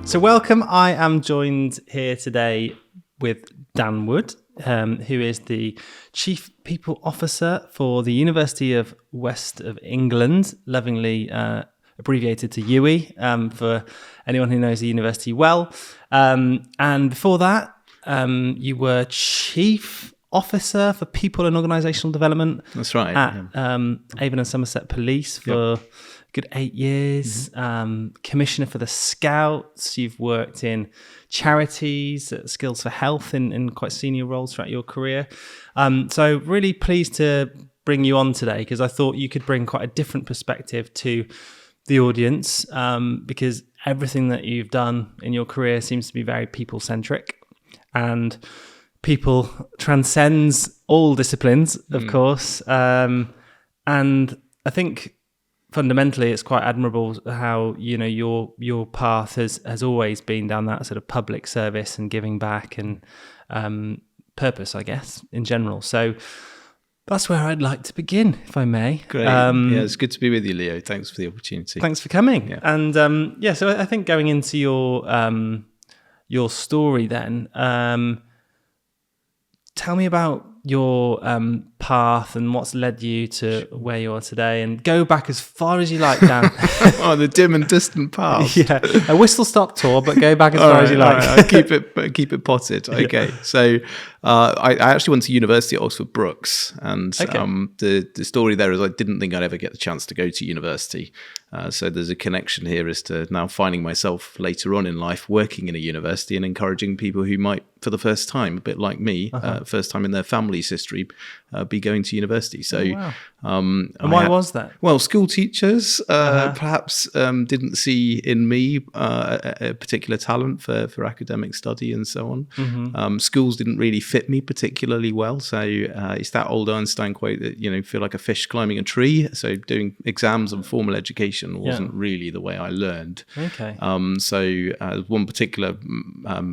So welcome, I am joined here today with Dan Wood, who is the Chief People Officer for the University of West of England, lovingly abbreviated to UWE, for anyone who knows the university well. And before that, you were Chief Officer for People and Organisational Development. That's right. At Avon and Somerset Police for a good 8 years. Commissioner for the Scouts. You've worked in charities, Skills for Health in quite senior roles throughout your career. So really pleased to bring you on today because I thought you could bring quite a different perspective to the audience because everything that you've done in your career seems to be very people-centric, and people transcends all disciplines, of course. And I think fundamentally it's quite admirable how, you know, your path has always been down that sort of public service and giving back and purpose, I guess, in general. So that's where I'd like to begin, if I may. Great. It's good to be with you, Leo. Thanks for the opportunity. Thanks for coming. Yeah. And so I think going into your story then, tell me about your path and what's led you to where you are today, and go back as far as you like, Dan. Oh, the dim and distant past. Yeah, a whistle-stop tour, but go back as far as you like. I'll keep it potted. Okay, yeah. So I actually went to university at Oxford Brookes, and the story there is I didn't think I'd ever get the chance to go to university. So there's a connection here as to now finding myself later on in life working in a university and encouraging people who might, for the first time, a bit like me, first time in their family's history, be going to university. So, and why was that? Well, school teachers perhaps didn't see in me a particular talent for academic study and so on. Schools didn't really fit me particularly well. So it's that old Einstein quote that, you know, feel like a fish climbing a tree. So doing exams and formal education wasn't really the way I learned. Okay. So one particular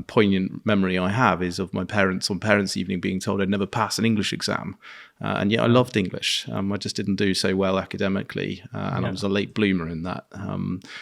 poignant memory I have is of my parents on Parents' Evening being told I'd never pass an English exam. And yet I loved English. I just didn't do so well academically, and I was a late bloomer in that.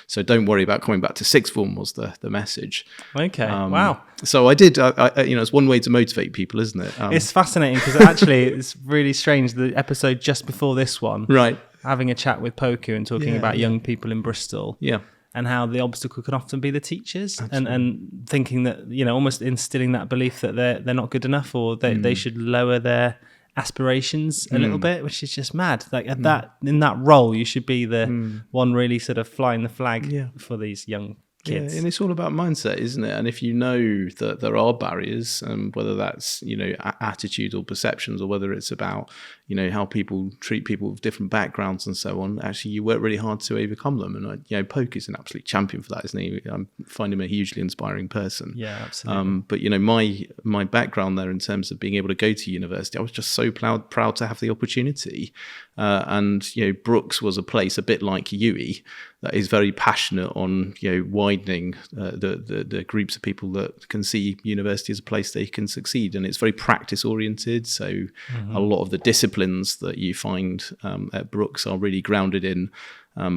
So don't worry about coming back to sixth form was the message. Okay, wow. So I did, it's one way to motivate people, isn't it? It's fascinating because actually it's really strange. The episode just before this one, right, having a chat with Poku and talking about young people in Bristol. Yeah. And how the obstacle can often be the teachers, and thinking that, you know, almost instilling that belief that they're not good enough, or they should lower their aspirations a little bit, which is just mad. Like in that role, you should be the one really sort of flying the flag for these young kids. Yeah, and it's all about mindset, isn't it? And if you know that there are barriers, whether that's, you know, attitude or perceptions, or whether it's about, you know, how people treat people with different backgrounds and so on, actually you work really hard to overcome them. And, you know, Poke is an absolute champion for that, isn't he? I find him a hugely inspiring person. Yeah, absolutely. But, you know, my background there in terms of being able to go to university, I was just so proud to have the opportunity. And, you know, Brookes was a place a bit like UWE that is very passionate on, you know, widening the groups of people that can see university as a place they can succeed. And it's very practice oriented. So a lot of the disciplines that you find at Brookes are really grounded in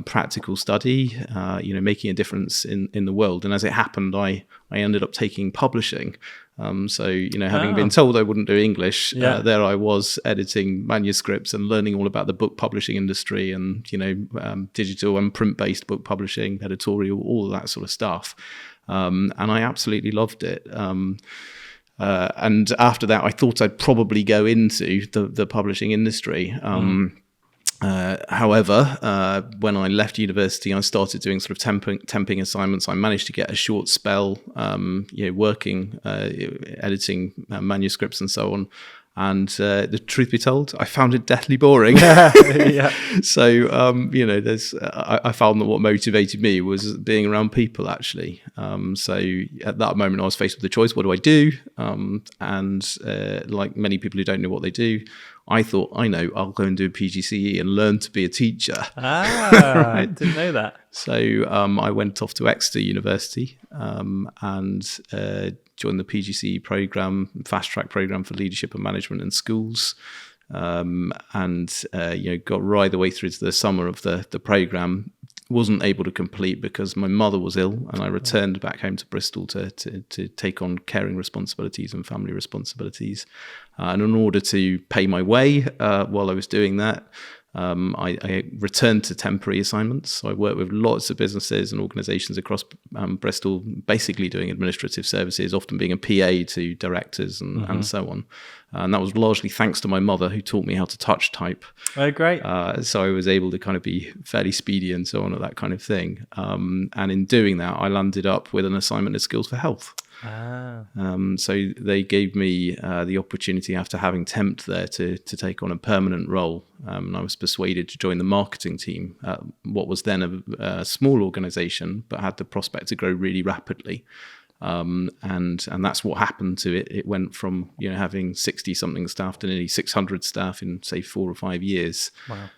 practical study, you know, making a difference in the world. And as it happened, I ended up taking publishing. So, you know, having been told I wouldn't do English, there I was editing manuscripts and learning all about the book publishing industry and, you know, digital and print-based book publishing, editorial, all of that sort of stuff. And I absolutely loved it. And after that, I thought I'd probably go into the publishing industry. However, when I left university, I started doing sort of temping assignments. I managed to get a short spell, you know, working, editing manuscripts and so on. And the truth be told, I found it deathly boring. So, you know, I found that what motivated me was being around people, actually. So at that moment, I was faced with the choice, what do I do? And like many people who don't know what they do, I thought, I know, I'll go and do a PGCE and learn to be a teacher. Right? I didn't know that. So I went off to Exeter University and joined the PGCE program, fast track program for leadership and management in schools. and got right the way through to the summer of the program. Wasn't able to complete because my mother was ill, and I returned back home to Bristol to take on caring responsibilities and family responsibilities. And in order to pay my way while I was doing that, I returned to temporary assignments. So I worked with lots of businesses and organisations across Bristol, basically doing administrative services, often being a PA to directors and so on. And that was largely thanks to my mother, who taught me how to touch type. Oh, great. So I was able to kind of be fairly speedy and so on at that kind of thing. And in doing that, I landed up with an assignment at Skills for Health. So they gave me the opportunity, after having temped there, to take on a permanent role. And I was persuaded to join the marketing team at what was then a small organisation, but had the prospect to grow really rapidly. And that's what happened to it. It went from having 60 something staff to nearly 600 staff in say 4 or 5 years. Wow.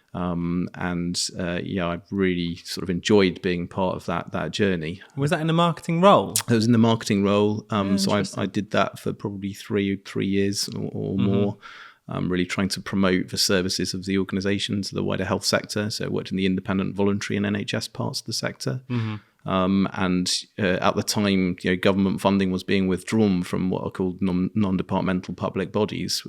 I've really sort of enjoyed being part of that journey. Was that in a marketing role? I was in the marketing role. So I did that for probably three years or more. Really trying to promote the services of the organisation to the wider health sector. So I worked in the independent, voluntary and NHS parts of the sector. At the time, government funding was being withdrawn from what are called non-departmental public bodies,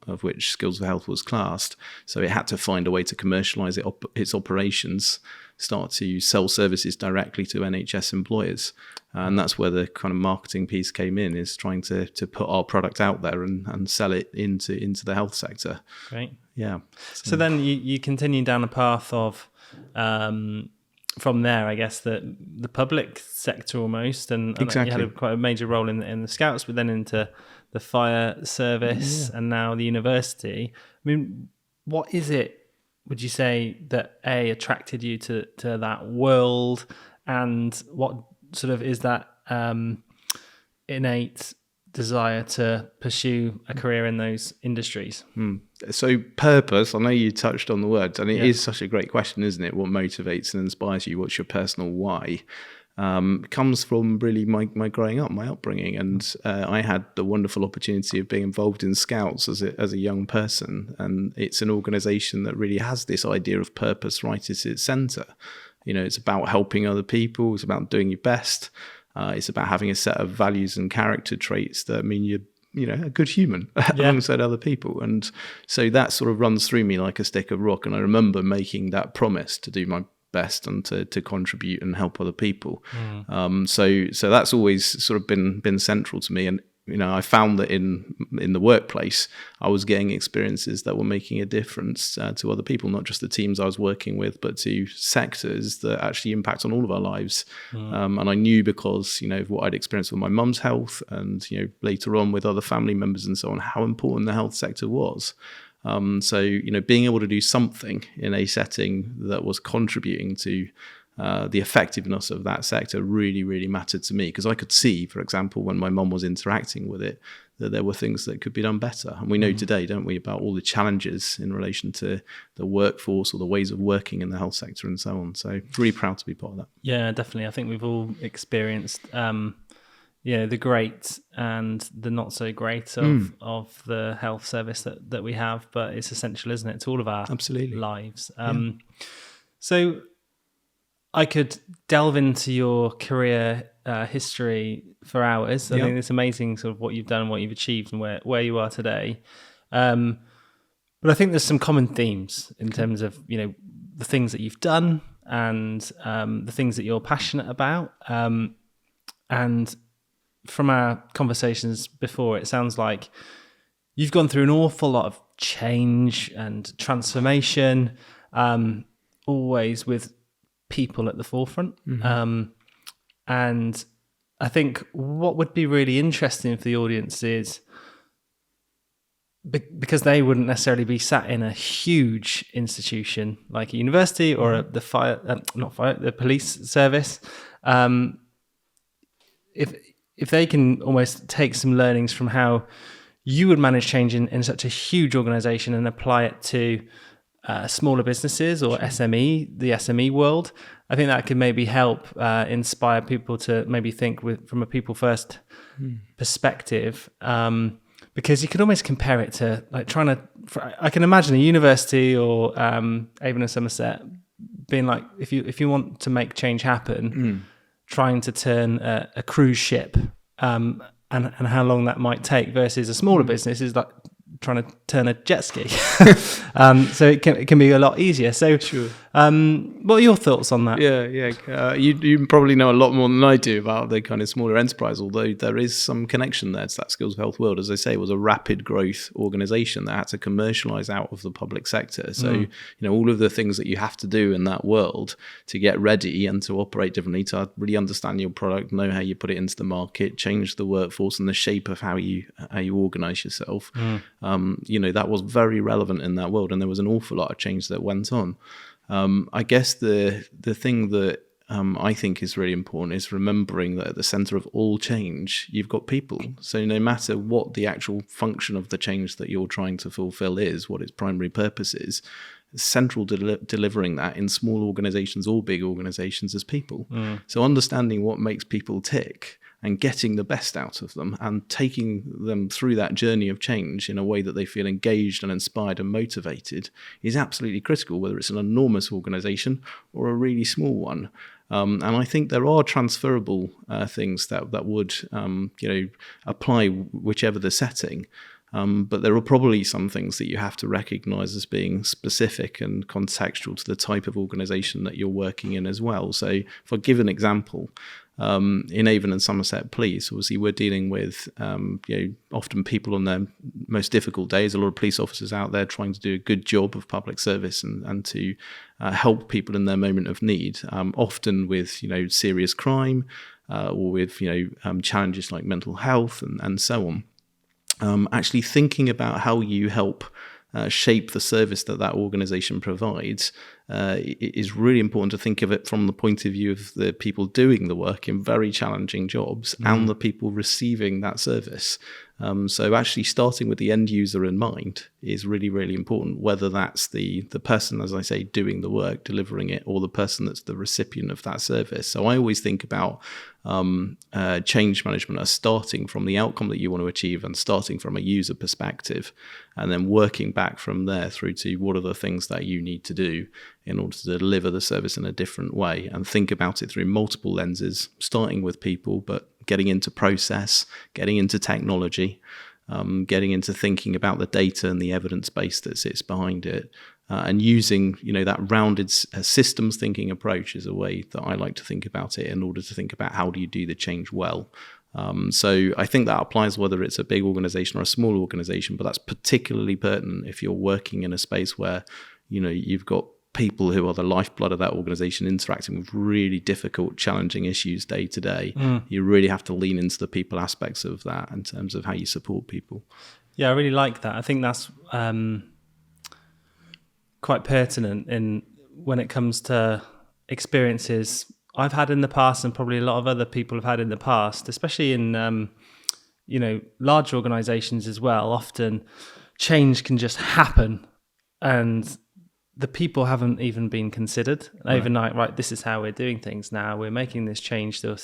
of which Skills for Health was classed. So it had to find a way to commercialise its operations, start to sell services directly to NHS employers. And that's where the kind of marketing piece came in, is trying to put our product out there and sell it into the health sector. Great. Yeah. So then you continue down a path of... from there, I guess, the public sector almost, and exactly. You had quite a major role in the Scouts, but then into the fire service, and now the university. I mean, what is it, would you say, that attracted you to that world, and what sort of is that innate desire to pursue a career in those industries? So purpose, I know you touched on the words, and it is such a great question, isn't it? What motivates and inspires you? What's your personal why? Comes from really my growing up, my upbringing, and I had the wonderful opportunity of being involved in Scouts as a young person, and it's an organisation that really has this idea of purpose right at its centre. It's about helping other people, it's about doing your best. It's about having a set of values and character traits that mean you're a good human alongside other people. And so that sort of runs through me like a stick of rock. And I remember making that promise to do my best and to contribute and help other people. So that's always sort of been central to me. And I found that in the workplace, I was getting experiences that were making a difference to other people, not just the teams I was working with, but to sectors that actually impact on all of our lives. And I knew, because of what I'd experienced with my mum's health, and later on with other family members and so on, how important the health sector was. So being able to do something in a setting that was contributing to the effectiveness of that sector really, really mattered to me, because I could see, for example, when my mum was interacting with it, that there were things that could be done better. And we know today, don't we, about all the challenges in relation to the workforce or the ways of working in the health sector and so on. So really proud to be part of that. Yeah, definitely. I think we've all experienced the great and the not so great of the health service that we have, but it's essential, isn't it, to all of our lives. So I could delve into your career history for hours. I think it's amazing sort of what you've done and what you've achieved and where you are today. But I think there's some common themes in terms of, the things that you've done and the things that you're passionate about. And from our conversations before, it sounds like you've gone through an awful lot of change and transformation, always with people at the forefront. And I think what would be really interesting for the audience is, because they wouldn't necessarily be sat in a huge institution like a university or the police service, if they can almost take some learnings from how you would manage change in such a huge organization and apply it to smaller businesses or the SME world, I think that could maybe help inspire people to maybe think from a people first perspective. because you could almost compare it to like I can imagine a university or Avon and Somerset being like, if you want to make change happen, trying to turn a cruise ship, and how long that might take, versus a smaller business is like trying to turn a jet ski. So it can be a lot easier. So Sure. What are your thoughts on that? Yeah. You probably know a lot more than I do about the kind of smaller enterprise, although there is some connection there to that Skills of Health world. As I say, it was a rapid growth organization that had to commercialize out of the public sector. So, all of the things that you have to do in that world to get ready and to operate differently, to really understand your product, know how you put it into the market, change the workforce and the shape of how you organize yourself. That was very relevant in that world, and there was an awful lot of change that went on. I guess the thing that I think is really important is remembering that at the center of all change, you've got people. So no matter what the actual function of the change that you're trying to fulfill is, what its primary purpose is, central to delivering that in small organizations or big organizations is people. So understanding what makes people tick and getting the best out of them and taking them through that journey of change in a way that they feel engaged and inspired and motivated is absolutely critical, whether it's an enormous organization or a really small one. And I think there are transferable things that would apply whichever the setting. But there are probably some things that you have to recognize as being specific and contextual to the type of organization that you're working in as well. So if I give an example, in Avon and Somerset Police, obviously we're dealing with often people on their most difficult days, a lot of police officers out there trying to do a good job of public service and to help people in their moment of need, often with serious crime or with challenges like mental health and so on. Actually thinking about how you help shape the service that organization provides is really important to think of it from the point of view of the people doing the work in very challenging jobs and the people receiving that service. So actually starting with the end user in mind is really, really important, whether that's the person, as I say, doing the work, delivering it, or the person that's the recipient of that service. So I always think about change management as starting from the outcome that you want to achieve and starting from a user perspective, and then working back from there through to what are the things that you need to do in order to deliver the service in a different way, and think about it through multiple lenses, starting with people, but getting into process, getting into technology, getting into thinking about the data and the evidence base that sits behind it, and using that rounded systems thinking approach is a way that I like to think about it in order to think about how do you do the change well. So I think that applies whether it's a big organization or a small organization, but that's particularly pertinent if you're working in a space where you've got people who are the lifeblood of that organization interacting with really difficult, challenging issues day to day. You really have to lean into the people aspects of that in terms of how you support people. Yeah, I really like that. I think that's quite pertinent in when it comes to experiences I've had in the past, and probably a lot of other people have had in the past, especially in large organizations as well. Often change can just happen and the people haven't even been considered overnight. Right, this is how we're doing things now. We're making this change to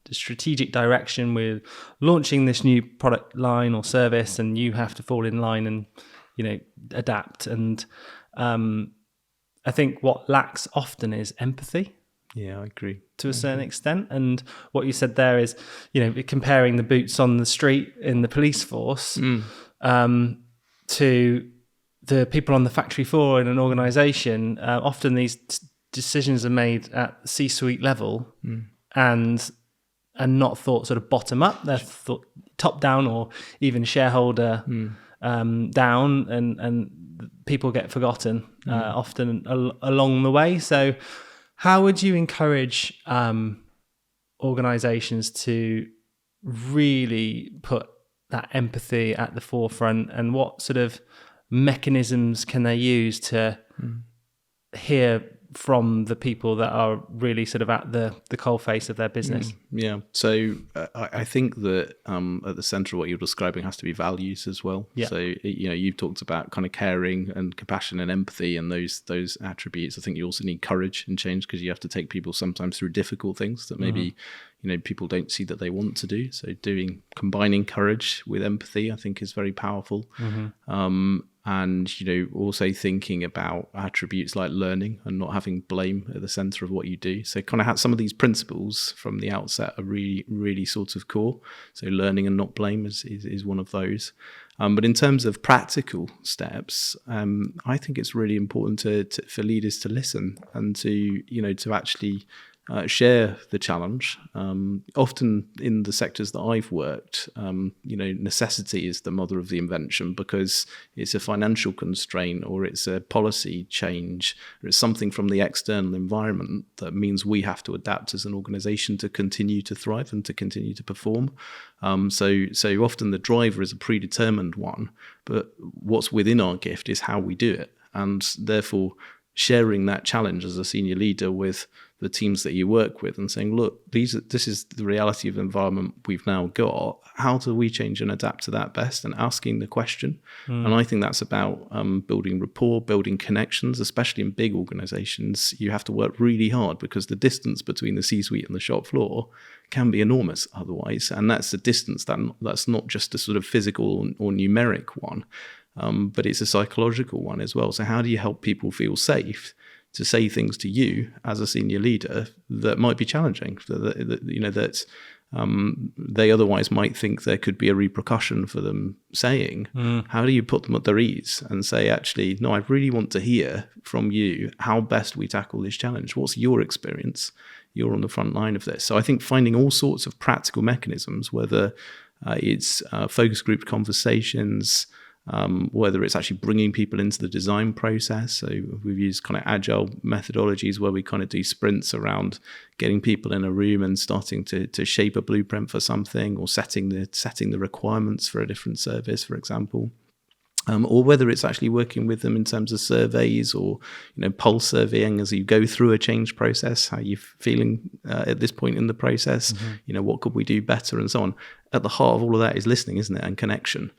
the strategic direction. We're launching this new product line or service, and you have to fall in line and adapt. And I think what lacks often is empathy. Yeah, I agree. To a certain extent. And what you said there is, comparing the boots on the street in the police force to the people on the factory floor in an organization. Often these decisions are made at the C-suite level and not thought sort of bottom up. They're thought top down or even shareholder down, and people get forgotten often along the way. So how would you encourage organizations to really put that empathy at the forefront, and what sort of mechanisms can they use to hear from the people that are really sort of at the coalface of their business? Yeah. So I think that at the center of what you're describing has to be values as well. Yeah. So, you've talked about kind of caring and compassion and empathy and those attributes. I think you also need courage and change, because you have to take people sometimes through difficult things that maybe, people don't see that they want to do. So combining courage with empathy, I think, is very powerful. And, also thinking about attributes like learning and not having blame at the center of what you do. So kind of have some of these principles from the outset are really, really sort of core. So learning and not blame is one of those. But in terms of practical steps, I think it's really important for leaders to listen and to actually share the challenge. Often in the sectors that I've worked, necessity is the mother of the invention, because it's a financial constraint or it's a policy change or it's something from the external environment that means we have to adapt as an organization to continue to thrive and to continue to perform. So often the driver is a predetermined one, but what's within our gift is how we do it. And therefore, sharing that challenge as a senior leader with the teams that you work with and saying, look, this is the reality of the environment we've now got. How do we change and adapt to that best? And asking the question. And I think that's about building rapport, building connections, especially in big organizations. You have to work really hard because the distance between the C-suite and the shop floor can be enormous otherwise. And that's a distance that's not just a sort of physical or numeric one, but it's a psychological one as well. So how do you help people feel safe to say things to you as a senior leader that might be challenging, that they otherwise might think there could be a repercussion for them saying? How do you put them at their ease and say, actually, no, I really want to hear from you how best we tackle this challenge. What's your experience? You're on the front line of this. So I think finding all sorts of practical mechanisms, whether it's focus group conversations, whether it's actually bringing people into the design process. So we've used kind of agile methodologies where we kind of do sprints around getting people in a room and starting to shape a blueprint for something, or setting the requirements for a different service, for example. Or whether it's actually working with them in terms of surveys or, pulse surveying as you go through a change process. How are you feeling at this point in the process? What could we do better, and so on. At the heart of all of that is listening, isn't it? And connection.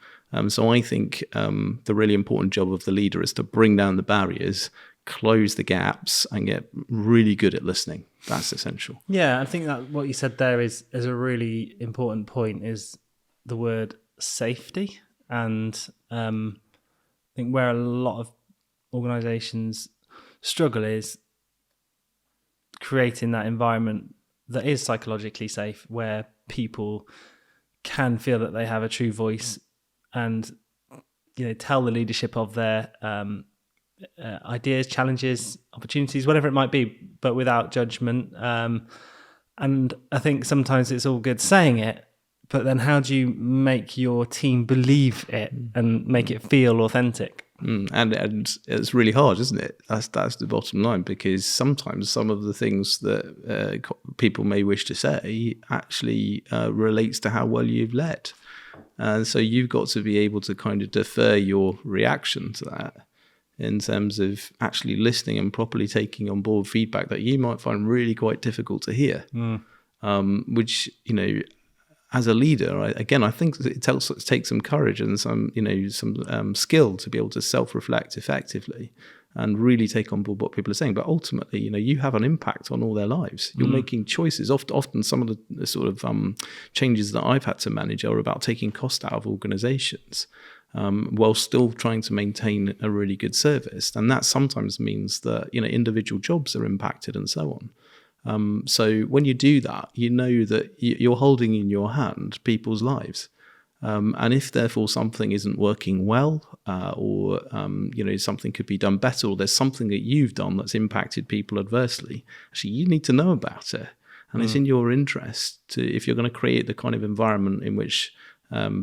So I think the really important job of the leader is to bring down the barriers, close the gaps, and get really good at listening. That's essential. Yeah, I think that what you said there is a really important point, is the word safety. And I think where a lot of organizations struggle is creating that environment that is psychologically safe, where people can feel that they have a true voice and tell the leadership of their ideas, challenges, opportunities, whatever it might be, but without judgment. And I think sometimes it's all good saying it, but then how do you make your team believe it and make it feel authentic? And it's really hard, isn't it? That's the bottom line, because sometimes some of the things that people may wish to say actually relates to how well you've led. And so you've got to be able to kind of defer your reaction to that in terms of actually listening and properly taking on board feedback that you might find really quite difficult to hear, which, as a leader, I think it takes some courage and some skill to be able to self-reflect effectively and really take on board what people are saying. But ultimately, you have an impact on all their lives. You're making choices. Often some of the sort of changes that I've had to manage are about taking cost out of organizations while still trying to maintain a really good service. And that sometimes means that, individual jobs are impacted and so on. So when you do that, that you're holding in your hand people's lives. And if therefore something isn't working well, or something could be done better, or there's something that you've done that's impacted people adversely, actually you need to know about it. And it's in your interest if you're going to create the kind of environment in which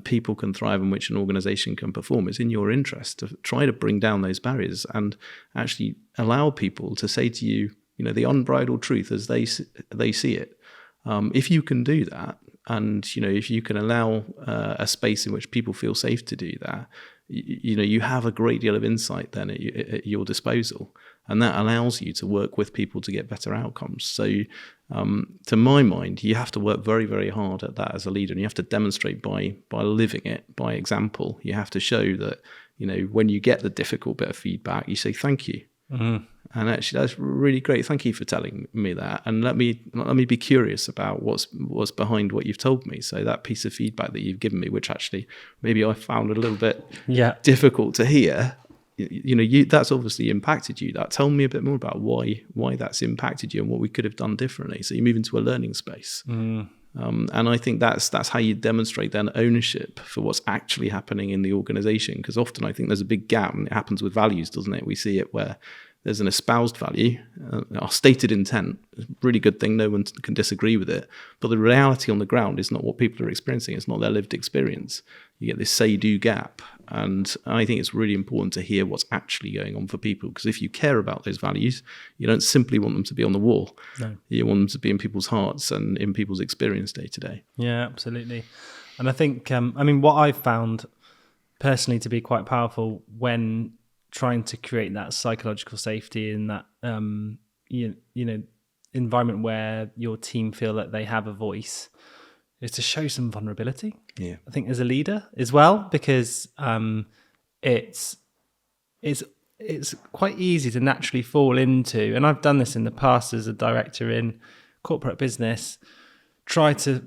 people can thrive, in which an organization can perform, it's in your interest to try to bring down those barriers and actually allow people to say to you, the unbridled truth as they see it. If you can do that, and if you can allow a space in which people feel safe to do that, you have a great deal of insight then at your disposal, and that allows you to work with people to get better outcomes. So to my mind, you have to work very, very hard at that as a leader, and you have to demonstrate by living it, by example. You have to show that, when you get the difficult bit of feedback, you say thank you. Mm-hmm. And actually, that's really great. Thank you for telling me that, and let me be curious about what's behind what you've told me. So that piece of feedback that you've given me, which actually maybe I found a little bit difficult to hear, that's obviously impacted you. That tell me a bit more about why that's impacted you and what we could have done differently. So you move into a learning space. And I think that's how you demonstrate then ownership for what's actually happening in the organization. Because often I think there's a big gap, and it happens with values, doesn't it? We see it where there's an espoused value, our stated intent, really good thing, no one can disagree with it. But the reality on the ground is not what people are experiencing. It's not their lived experience. You get this say-do gap. And I think it's really important to hear what's actually going on for people. Because if you care about those values, you don't simply want them to be on the wall. No. You want them to be in people's hearts and in people's experience day to day. Yeah, absolutely. And I think, what I've found personally to be quite powerful when trying to create that psychological safety in that, environment where your team feel that they have a voice, is to show some vulnerability. Yeah, I think as a leader as well, because it's quite easy to naturally fall into, and I've done this in the past as a director in corporate business, try to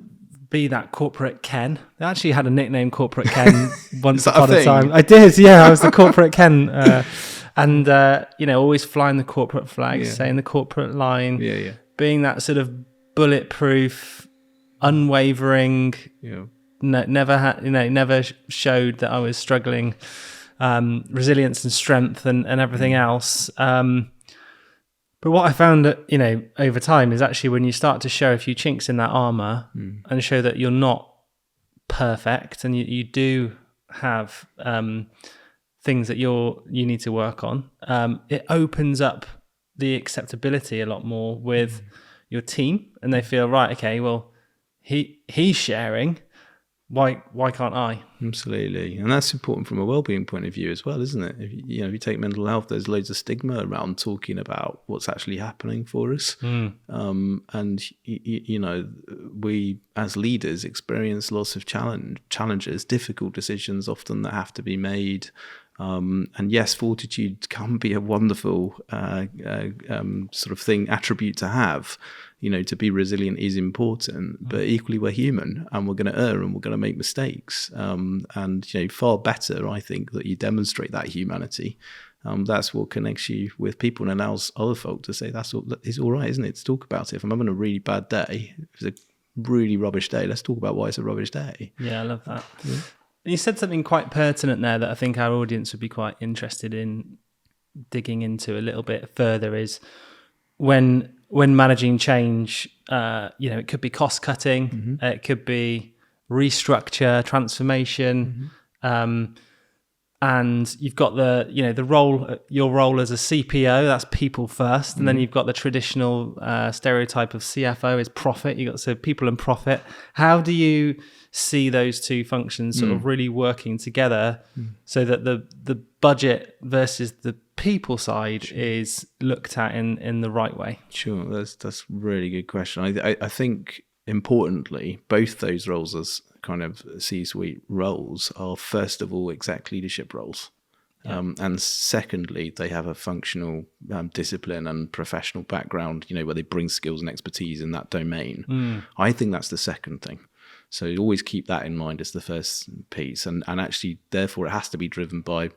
be that corporate Ken. They actually had a nickname, Corporate Ken, once upon a time. I did, yeah. I was the corporate Ken, and always flying the corporate flag, saying the corporate line, being that sort of bulletproof, unwavering. Never showed that I was struggling, resilience and strength and everything else. But what I found that, over time is actually when you start to show a few chinks in that armor and show that you're not perfect and you do have things that you need to work on, it opens up the acceptability a lot more with your team, and they feel, right, okay, well, he's sharing. Why can't I? Absolutely. And that's important from a well-being point of view as well, isn't it? If you take mental health, there's loads of stigma around talking about what's actually happening for us. And we as leaders experience lots of challenges, difficult decisions often that have to be made. And yes, fortitude can be a wonderful sort of attribute to have. To be resilient is important, but equally we're human and we're going to err and we're going to make mistakes. And far better, I think, that you demonstrate that humanity. That's what connects you with people and allows other folk to say, it's all right, isn't it? To talk about it. If I'm having a really bad day, if it's a really rubbish day, let's talk about why it's a rubbish day. Yeah, I love that. Yeah. And you said something quite pertinent there that I think our audience would be quite interested in digging into a little bit further, is when managing change, it could be cost cutting, it could be restructure, transformation, and you've got the role, your role as a CPO, that's people first, and then you've got the traditional stereotype of CFO is profit. So people and profit. How do you see those two functions sort of really working together so that the budget versus the people side is looked at in the right way? Sure, that's a really good question. I think importantly, both those roles as kind of C-suite roles are first of all exec leadership roles. And secondly, they have a functional discipline and professional background, where they bring skills and expertise in that domain. I think that's the second thing. So you always keep that in mind as the first piece. And actually, therefore, it has to be driven by,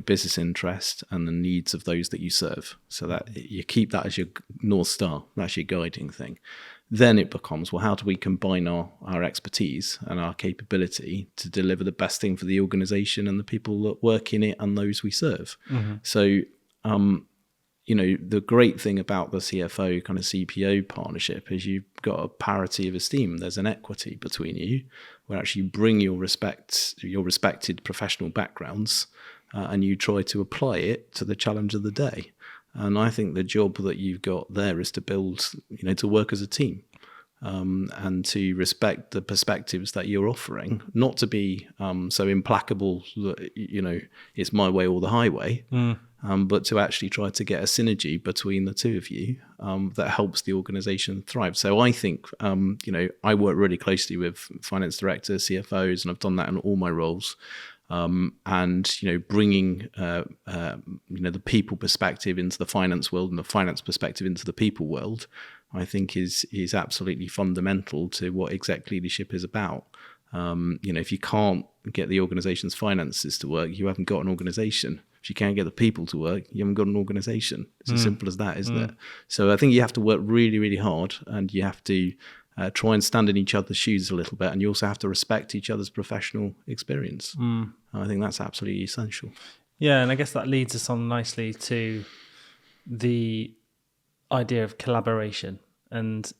business interest and the needs of those that you serve. So that you keep that as your North Star, that's your guiding thing. Then it becomes, well, how do we combine our expertise and our capability to deliver the best thing for the organization and the people that work in it and those we serve? So, the great thing about the CFO kind of CPO partnership is you've got a parity of esteem. There's an equity between you where actually you bring your respected professional backgrounds and you try to apply it to the challenge of the day. And I think the job that you've got there is to build, to work as a team. and to respect the perspectives that you're offering, not to be so implacable that, it's my way or the highway, but to actually try to get a synergy between the two of you that helps the organization thrive. So I think, I work really closely with finance directors, CFOs, and I've done that in all my roles. And bringing the people perspective into the finance world and the finance perspective into the people world, I think is absolutely fundamental to what exec leadership is about. If you can't get the organization's finances to work, you haven't got an organization. If you can't get the people to work, you haven't got an organization. It's as simple as that, isn't it? So I think you have to work really, really hard, and you have to try and stand in each other's shoes a little bit, and you also have to respect each other's professional experience. I think that's absolutely essential. Yeah, and I guess that leads us on nicely to the idea of collaboration. And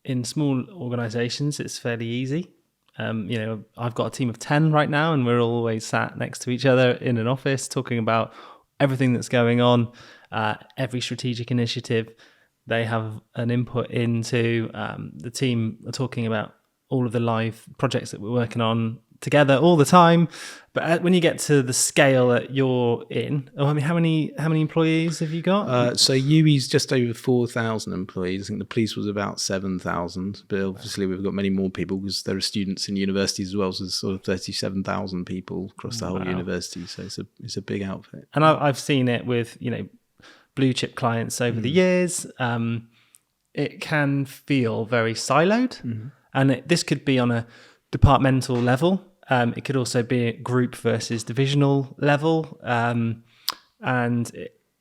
in small organizations, it's fairly easy. I've got a team of 10 right now, and we're always sat next to each other in an office talking about everything that's going on, every strategic initiative. They have an input into. The team are talking about all of the live projects that we're working on together all the time. But when you get to the scale that you're in, how many employees have you got? So UE's just over 4,000 employees. I think the police was about 7,000. But obviously we've got many more people because there are students in universities as well. So there's sort of 37,000 people across the whole university. So it's a big outfit. And I've seen it with blue chip clients over the years. It can feel very siloed, and this could be on a departmental level. It could also be a group versus divisional level, and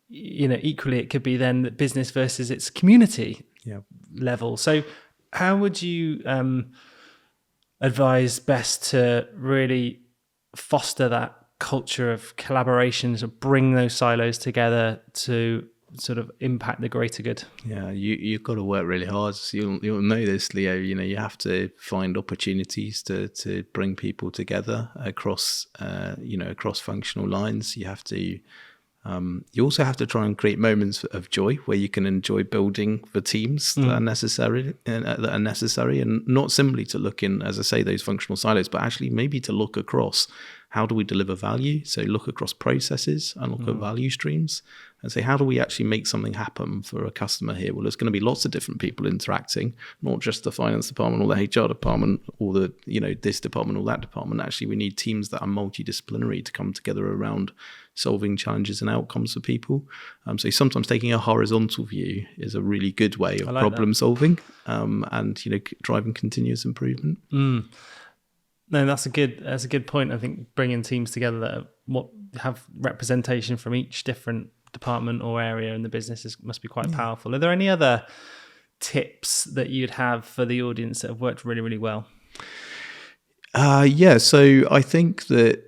equally it could be then the business versus its community level. So how would you advise best to really foster that culture of collaboration, to bring those silos together to sort of impact the greater good? Yeah, you've got to work really hard. So you'll know this, Leo. You have to find opportunities to bring people together across across functional lines. You have to. You also have to try and create moments of joy where you can enjoy building the teams that are necessary, and not simply to look in, as I say, those functional silos, but actually maybe to look across. How do we deliver value? So look across processes and look at value streams and say, how do we actually make something happen for a customer here? Well, there's going to be lots of different people interacting, not just the finance department or the HR department or the, this department or that department. Actually, we need teams that are multidisciplinary to come together around solving challenges and outcomes for people. So sometimes taking a horizontal view is a really good way of problem solving and driving continuous improvement. No, that's a good point. I think bringing teams together that have representation from each different department or area in the business must be quite powerful. Are there any other tips that you'd have for the audience that have worked really, really well? So I think that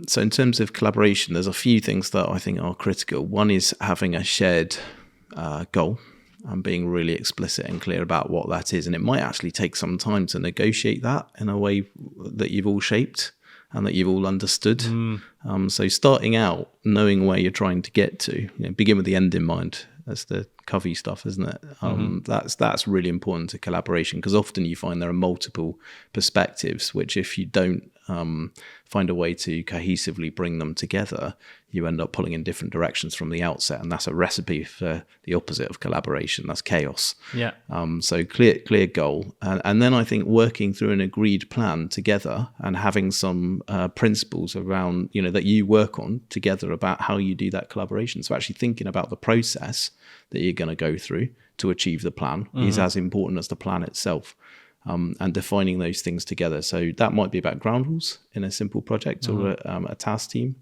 so in terms of collaboration, there's a few things that I think are critical. One is having a shared goal and being really explicit and clear about what that is. And it might actually take some time to negotiate that in a way that you've all shaped and that you've all understood. So starting out, knowing where you're trying to get to, begin with the end in mind. That's the Covey stuff, isn't it? That's really important to collaboration, because often you find there are multiple perspectives, which if you don't find a way to cohesively bring them together, you end up pulling in different directions from the outset, and that's a recipe for the opposite of collaboration. That's chaos. So clear goal, and then I think working through an agreed plan together and having some principles around that you work on together about how you do that collaboration. So actually thinking about the process that you're going to go through to achieve the plan is as important as the plan itself. And defining those things together. So that might be about ground rules in a simple project or a task team.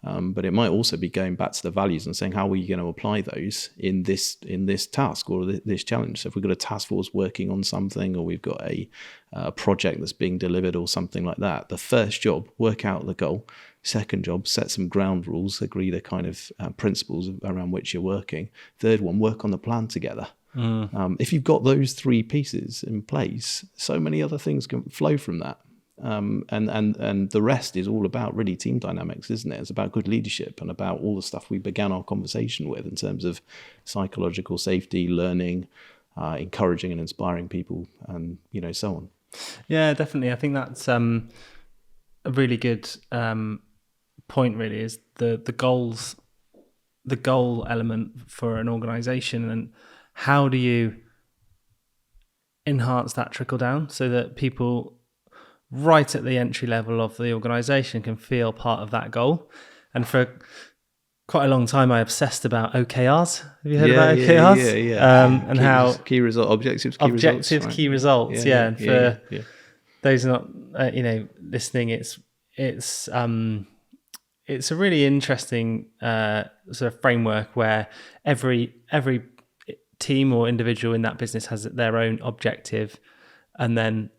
But it might also be going back to the values and saying, how are you going to apply those in this task or this challenge? So if we've got a task force working on something, or we've got a project that's being delivered or something like that, the first job, work out the goal. Second job, set some ground rules, agree the kind of principles around which you're working. Third one, work on the plan together. If you've got those three pieces in place, so many other things can flow from that. And the rest is all about really team dynamics, isn't it? It's about good leadership and about all the stuff we began our conversation with in terms of psychological safety, learning, encouraging and inspiring people, and so on. Yeah, definitely. I think that's a really good point. Really, is the goal element for an organisation, and how do you enhance that trickle down so that people right at the entry level of the organisation can feel part of that goal. And for quite a long time, I obsessed about OKRs. Have you heard about OKRs? Yeah. And how key result objectives, key results. Right? Key results. And for those not listening, it's a really interesting sort of framework where every team or individual in that business has their own objective, and then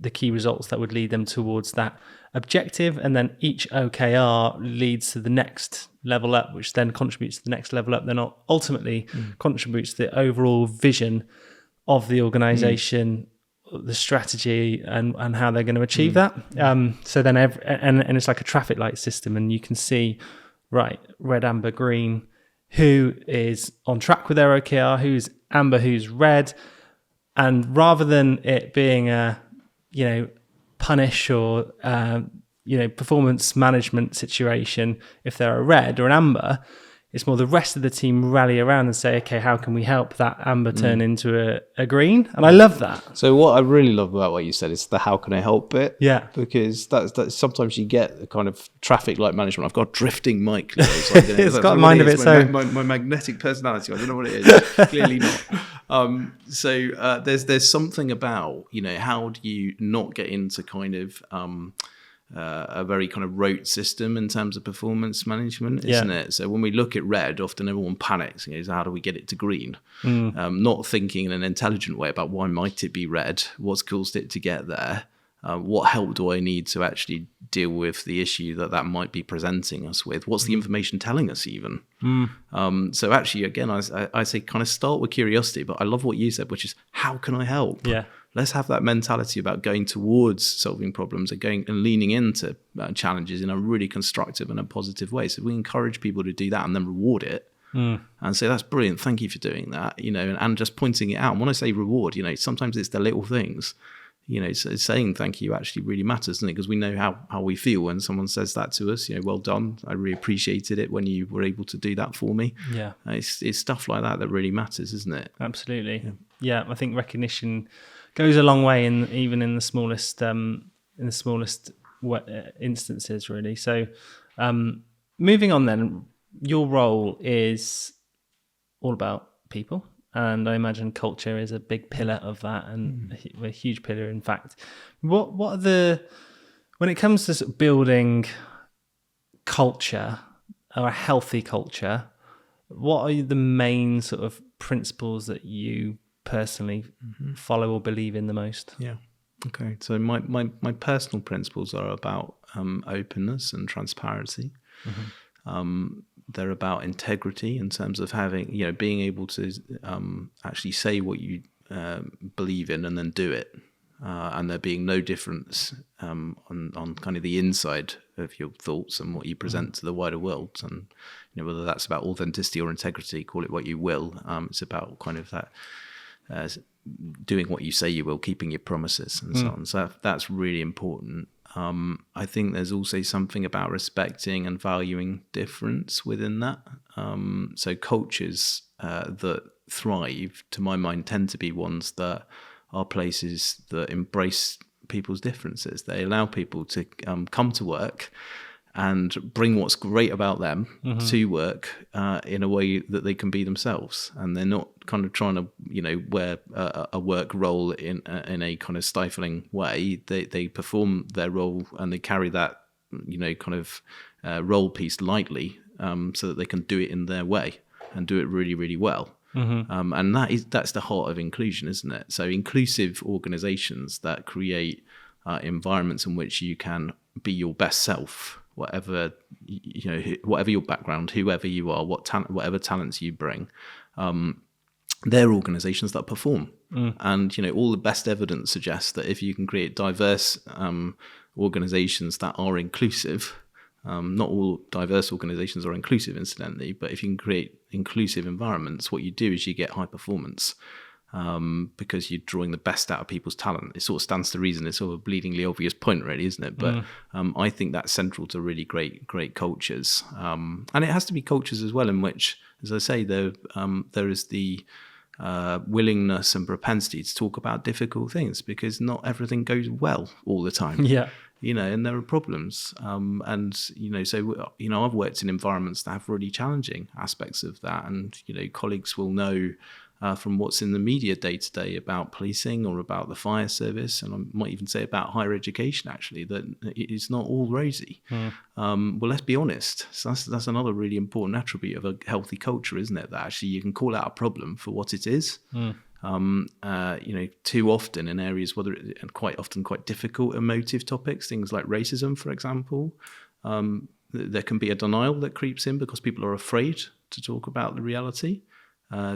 the key results that would lead them towards that objective, and then each OKR leads to the next level up, which then contributes to the next level up, then ultimately contributes to the overall vision of the organization, the strategy, and how they're going to achieve that. So then and it's like a traffic light system, and you can see, right, red, amber, green, who is on track with their OKR, who's amber, who's red. And rather than it being a punish or performance management situation, if they're a red or an amber, it's more the rest of the team rally around and say, okay, how can we help that amber turn into a green? And I love that. So what I really love about what you said is the how can I help bit. Yeah. Because that's sometimes you get the kind of traffic light management. I've got drifting mic. It's got a mind of its own. My magnetic personality. I don't know what it is. Clearly not. So there's something about, how do you not get into kind of a very kind of rote system in terms of performance management, isn't it? So when we look at red, often everyone panics and goes, how do we get it to green? Not thinking in an intelligent way about why might it be red? What's caused it to get there? What help do I need to actually deal with the issue that might be presenting us with? What's the information telling us even? So actually, again, I say kind of start with curiosity, but I love what you said, which is how can I help? Yeah. Let's have that mentality about going towards solving problems and going and leaning into challenges in a really constructive and a positive way. So we encourage people to do that and then reward it and say, that's brilliant. Thank you for doing that, and just pointing it out. And when I say reward, sometimes it's the little things, so saying thank you actually really matters, doesn't it? Because we know how we feel when someone says that to us, well done. I really appreciated it when you were able to do that for me. Yeah. It's stuff like that really matters, isn't it? Absolutely. Yeah. I think recognition goes a long way even in the smallest instances, really. So moving on then, your role is all about people, and I imagine culture is a big pillar of that, and a huge pillar, in fact. What are when it comes to sort of building culture, or a healthy culture, what are the main sort of principles that you personally follow or believe in the most? Yeah. Okay. So my personal principles are about openness and transparency. They're about integrity in terms of having, being able to actually say what you believe in and then do it. And there being no difference on kind of the inside of your thoughts and what you present to the wider world. And whether that's about authenticity or integrity, call it what you will. It's about kind of that doing what you say you will, keeping your promises and so on. So that's really important. I think there's also something about respecting and valuing difference within that. So cultures that thrive, to my mind, tend to be ones that are places that embrace people's differences. They allow people to come to work and bring what's great about them to work in a way that they can be themselves, and they're not kind of trying to wear a work role in a kind of stifling way. They perform their role and they carry that kind of role piece lightly, so that they can do it in their way and do it really, really well. And that's the heart of inclusion, isn't it? So inclusive organizations that create environments in which you can be your best self, whatever your background, whoever you are, whatever talents you bring, they're organizations that perform. And all the best evidence suggests that if you can create diverse organizations that are inclusive, not all diverse organizations are inclusive, incidentally, but if you can create inclusive environments, what you do is you get high performance. because you're drawing the best out of people's talent. It sort of stands to reason. It's sort of a bleedingly obvious point, really, isn't it? But I think that's central to really great cultures. And it has to be cultures as well in which, as I say, there is the willingness and propensity to talk about difficult things, because not everything goes well all the time. Yeah. And there are problems. So I've worked in environments that have really challenging aspects of that. And, colleagues will know from what's in the media day to day about policing or about the fire service, and I might even say about higher education, actually, that it's not all rosy. Well, let's be honest. So that's another really important attribute of a healthy culture, isn't it? That actually you can call out a problem for what it is. Too often in areas, and quite often quite difficult emotive topics, things like racism, for example, there can be a denial that creeps in because people are afraid to talk about the reality.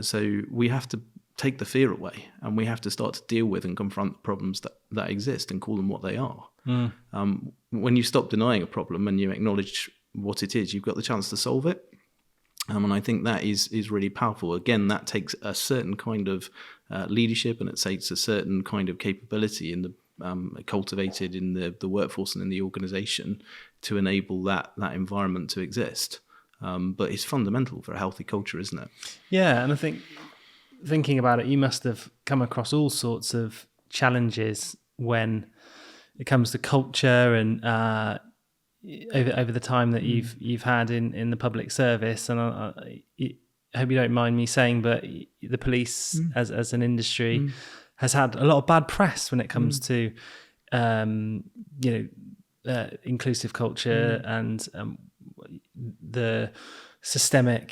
So we have to take the fear away, and we have to start to deal with and confront the problems that exist and call them what they are. When you stop denying a problem and you acknowledge what it is, you've got the chance to solve it. And I think that is really powerful. Again, that takes a certain kind of leadership, and it takes a certain kind of capability in the cultivated in the workforce and in the organisation to enable that environment to exist. But it's fundamental for a healthy culture, isn't it? Yeah, and I think thinking about it, you must have come across all sorts of challenges when it comes to culture and over the time that you've had in the public service. And I hope you don't mind me saying, but the police as an industry has had a lot of bad press when it comes to inclusive culture and the systemic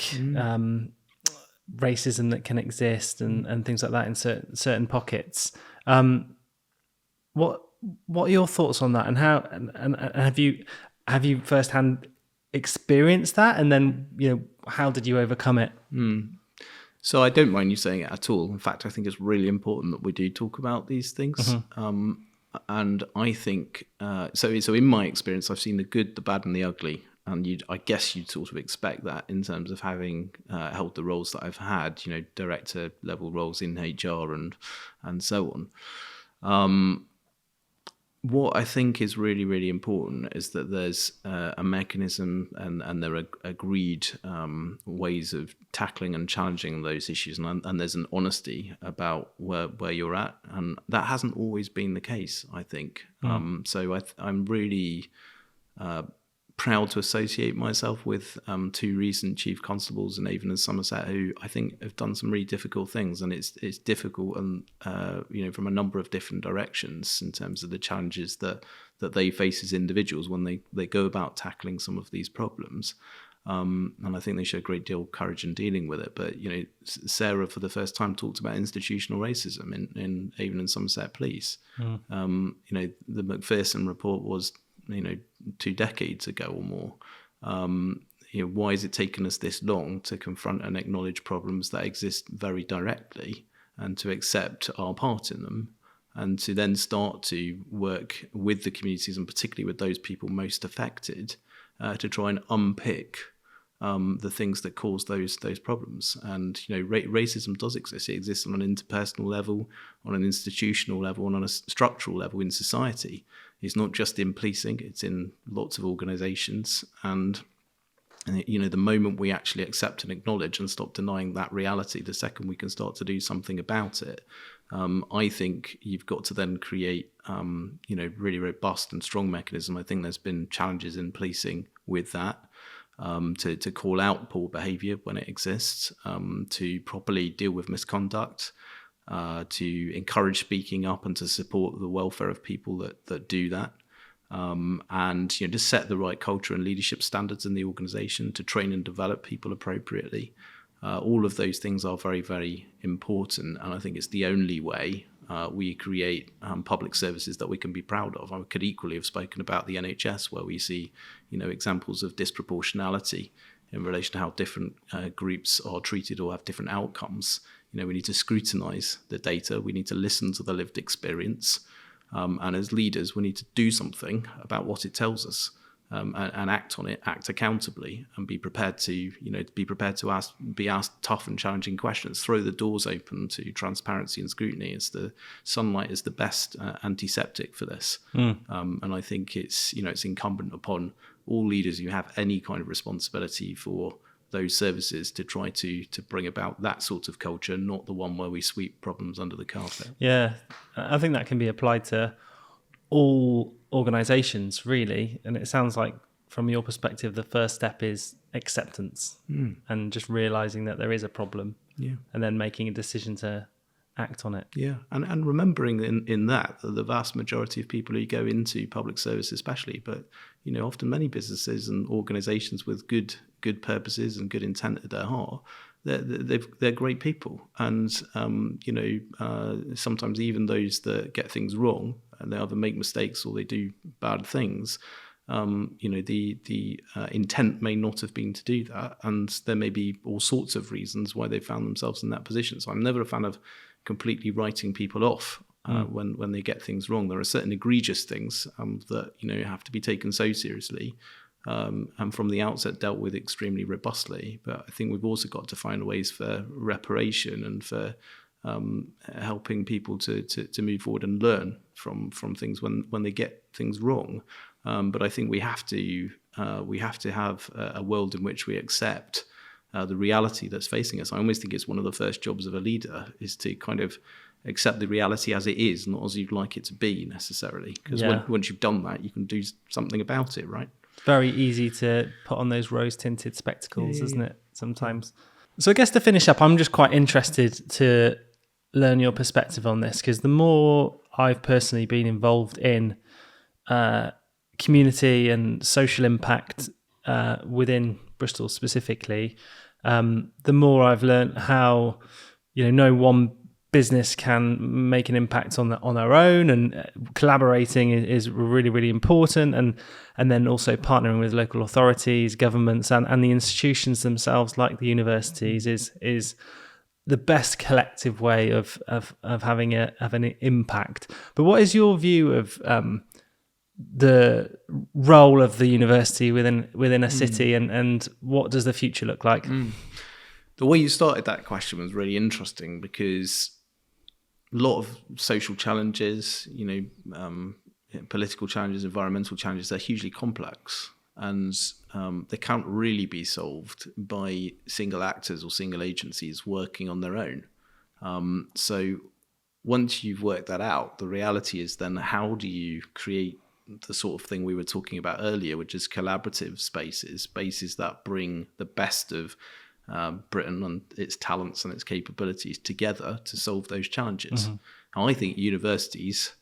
racism that can exist and things like that in certain pockets. What are your thoughts on that, and how and have you firsthand experienced that, and then how did you overcome it? So I don't mind you saying it at all. In fact, I think it's really important that we do talk about these things. And I think so in my experience, I've seen the good, the bad, and the ugly. And I guess you'd sort of expect that in terms of having held the roles that I've had, director level roles in HR and so on. What I think is really, really important is that there's a mechanism and there are agreed ways of tackling and challenging those issues, and there's an honesty about where you're at, and that hasn't always been the case, I think. So I'm really proud to associate myself with two recent chief constables in Avon and Somerset who I think have done some really difficult things, and it's difficult and from a number of different directions in terms of the challenges that they face as individuals when they go about tackling some of these problems. And I think they show a great deal of courage in dealing with it. But Sarah for the first time talked about institutional racism in Avon and Somerset Police. The McPherson report was 2 decades ago or more. Why has it taken us this long to confront and acknowledge problems that exist very directly and to accept our part in them, and to then start to work with the communities and particularly with those people most affected to try and unpick the things that cause those problems. And racism does exist. It exists on an interpersonal level, on an institutional level, and on a structural level in society. It's not just in policing, it's in lots of organisations. And the moment we actually accept and acknowledge and stop denying that reality, the second we can start to do something about it, I think you've got to then create really robust and strong mechanism. I think there's been challenges in policing with that, to call out poor behaviour when it exists, to properly deal with misconduct, to encourage speaking up and to support the welfare of people that do that, and to set the right culture and leadership standards in the organisation, to train and develop people appropriately. All of those things are very, very important, and I think it's the only way we create public services that we can be proud of. I could equally have spoken about the NHS, where we see examples of disproportionality in relation to how different groups are treated or have different outcomes. We need to scrutinise the data, we need to listen to the lived experience, and as leaders we need to do something about what it tells us. and act on it, act accountably, and be prepared to be asked tough and challenging questions. Throw the doors open to transparency and scrutiny. Sunlight is the best antiseptic for this. And I think it's incumbent upon all leaders who have any kind of responsibility for those services to try to bring about that sort of culture, not the one where we sweep problems under the carpet. Yeah, I think that can be applied to all organizations, really. And it sounds like, from your perspective, the first step is acceptance and just realizing that there is a problem, and then making a decision to act on it. Yeah, and remembering in that the vast majority of people who go into public service especially, but often many businesses and organizations with good purposes and good intent at their heart, they're great people. And sometimes even those that get things wrong, and they either make mistakes or they do bad things, the intent may not have been to do that, and there may be all sorts of reasons why they found themselves in that position. So I'm never a fan of completely writing people off when they get things wrong. There are certain egregious things that have to be taken so seriously, and from the outset dealt with extremely robustly. But I think we've also got to find ways for reparation and for helping people to move forward and learn from things when they get things wrong. But I think we have to have a world in which we accept the reality that's facing us. I almost think it's one of the first jobs of a leader is to kind of accept the reality as it is, not as you'd like it to be necessarily. Because once you've done that, you can do something about it, right? Very easy to put on those rose-tinted spectacles, isn't it, sometimes? So I guess to finish up, I'm just quite interested to learn your perspective on this, because the more I've personally been involved in community and social impact within Bristol specifically, the more I've learned how no one business can make an impact on their own, and collaborating is really, really important, and then also partnering with local authorities, governments, and the institutions themselves, like the universities, is the best collective way of having an impact. But what is your view of the role of the university within a city, and what does the future look like? The way you started that question was really interesting, because a lot of social challenges, political challenges, environmental challenges, they're hugely complex, and they can't really be solved by single actors or single agencies working on their own. So once you've worked that out, the reality is then how do you create the sort of thing we were talking about earlier, which is collaborative spaces that bring the best of Britain and its talents and its capabilities together to solve those challenges. I think universities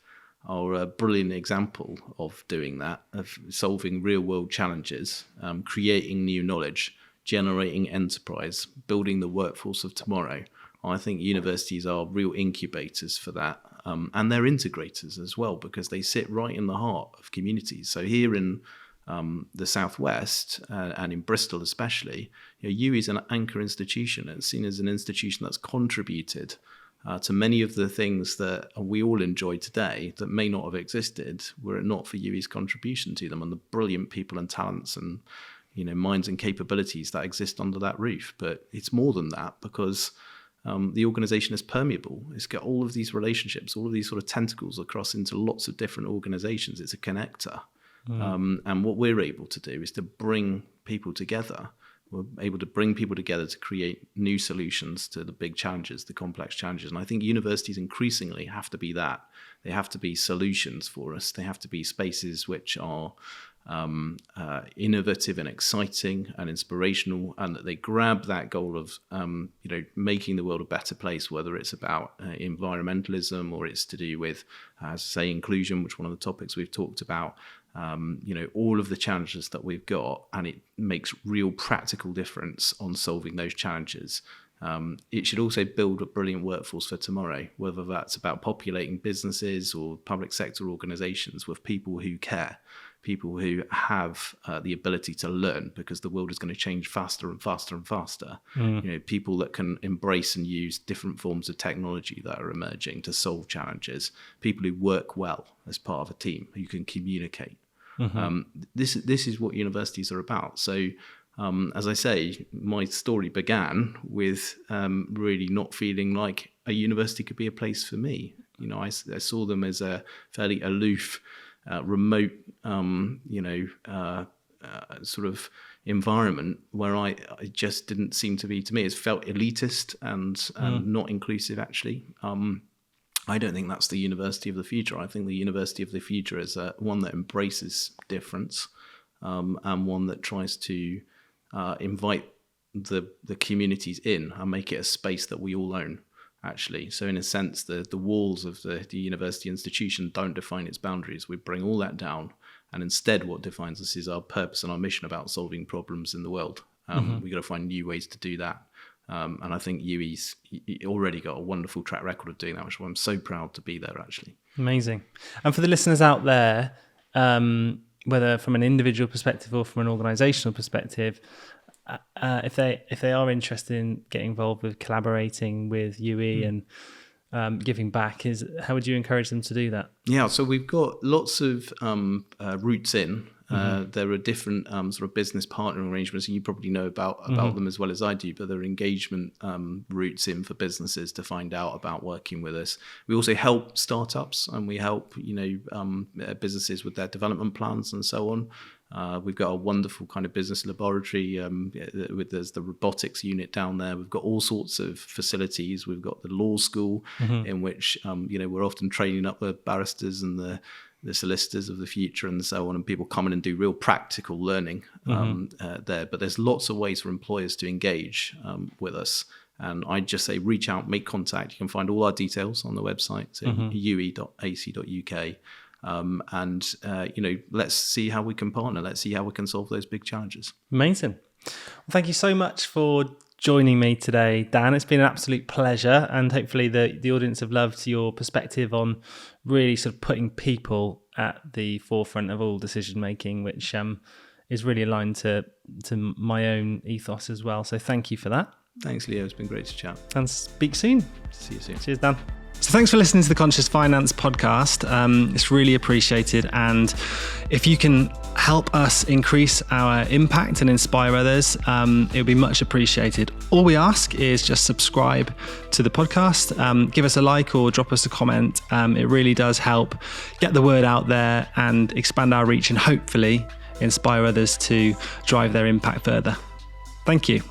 are a brilliant example of doing that, of solving real world challenges, creating new knowledge, generating enterprise, building the workforce of tomorrow. I think universities are real incubators for that, and they're integrators as well, because they sit right in the heart of communities. So here in the Southwest and in Bristol especially, UWE is an anchor institution. It's seen as an institution that's contributed to many of the things that we all enjoy today that may not have existed were it not for UWE's contribution to them and the brilliant people and talents and minds and capabilities that exist under that roof. But it's more than that, because the organisation is permeable. It's got all of these relationships, all of these sort of tentacles across into lots of different organisations. It's a connector. And what we're able to do is to bring people together. We're able to bring people together to create new solutions to the big challenges, the complex challenges. And I think universities increasingly have to be that. They have to be solutions for us. They have to be spaces which are innovative and exciting and inspirational, and that they grab that goal of making the world a better place, whether it's about environmentalism or it's to do with, as I say, inclusion, which one of the topics we've talked about. All of the challenges that we've got, and it makes real practical difference on solving those challenges. It should also build a brilliant workforce for tomorrow, whether that's about populating businesses or public sector organisations with people who care, people who have the ability to learn, because the world is going to change faster and faster and faster. People that can embrace and use different forms of technology that are emerging to solve challenges, people who work well as part of a team, who can communicate. This is what universities are about. So, as I say, my story began with really not feeling like a university could be a place for me. You know, I saw them as a fairly aloof, remote, sort of environment where I just didn't seem to be, to me, it felt elitist and not inclusive, actually. I don't think that's the university of the future. I think the university of the future is one that embraces difference and one that tries to invite the communities in and make it a space that we all own, actually. So in a sense, the walls of the university institution don't define its boundaries. We bring all that down, and instead what defines us is our purpose and our mission about solving problems in the world. We've got to find new ways to do that. And I think UE's already got a wonderful track record of doing that, which I'm so proud to be there, actually. Amazing. And for the listeners out there, whether from an individual perspective or from an organizational perspective, if they are interested in getting involved with collaborating with UE and giving back, how would you encourage them to do that? Yeah, so we've got lots of routes in. There are different sort of business partnering arrangements, and you probably know about them as well as I do, but there are engagement routes in for businesses to find out about working with us. We also help startups, and we help businesses with their development plans and so on. We've got a wonderful kind of business laboratory there's the robotics unit down there. We've got all sorts of facilities. We've got the law school in which we're often training up the barristers and the solicitors of the future and so on, and people come in and do real practical learning there. But there's lots of ways for employers to engage with us. And I'd just say reach out, make contact. You can find all our details on the website, so ue.ac.uk. Let's see how we can partner. Let's see how we can solve those big challenges. Amazing. Well, thank you so much for joining me today, Dan. It's been an absolute pleasure, and hopefully the audience have loved your perspective on really sort of putting people at the forefront of all decision making, which is really aligned to my own ethos as well. So thank you for that. Thanks, Leo. It's been great to chat. And speak soon. See you soon. Cheers, Dan. So thanks for listening to the Conscious Finance podcast. It's really appreciated. And if you can help us increase our impact and inspire others, it would be much appreciated. All we ask is just subscribe to the podcast, give us a like or drop us a comment. It really does help get the word out there and expand our reach and hopefully inspire others to drive their impact further. Thank you.